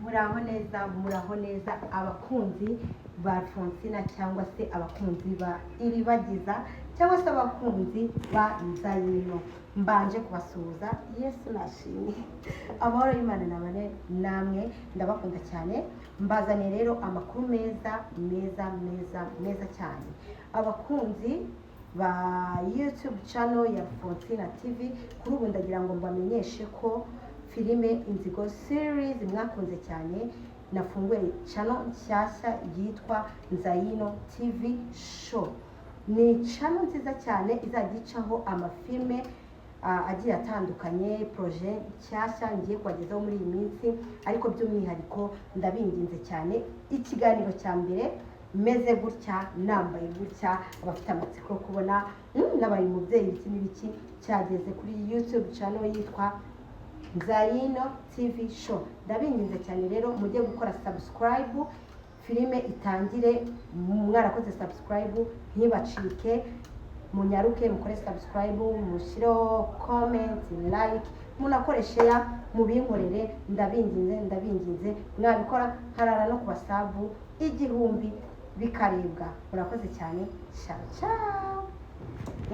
muraho neza abakunzi ba Fonsina cyangwa se abakunzi ba Iribagiza cyangwa se abakunzi ba Nzayino. Mbanje kubasuhuza. Yesu nashimye. Amahoro y'Imana nabane namwe, ndabakunda cyane. Mbazane rero amakuru meza cyane. Abakunzi ba YouTube channel ya Fonsina TV, kuri ubu ndagira ngo mbamenyeshe ko filime Inzigo series mwakunze cyane nafunguye channel nshyashya yitwa Nzayino TV show. Ni channel nziza cyane izagicaho amafilme agiye atandukanye, projet nshyashya ngiye kubagezaho muri iyi minsi, ariko by'umwihariko ndabinginze cyane ikiganiro cya mbere meze gutya, nambaye gutya, abafite amatsiko yo kubona nabaye umubyeyi n'ibiki cyageze kuri YouTube channel yitwa Nzayino TV show. Ndabinginze cyane rero mujye gukora subscribe, filime itangire mwarakoze subscribe ntibacike, munyaruke mukore subscribe, mushireho comment, like, munakore share, mubinkorere. Ndabinginze mwabikora harara no kubasabu igihumbi bikaribwa. Murakoze cyane. Ciao.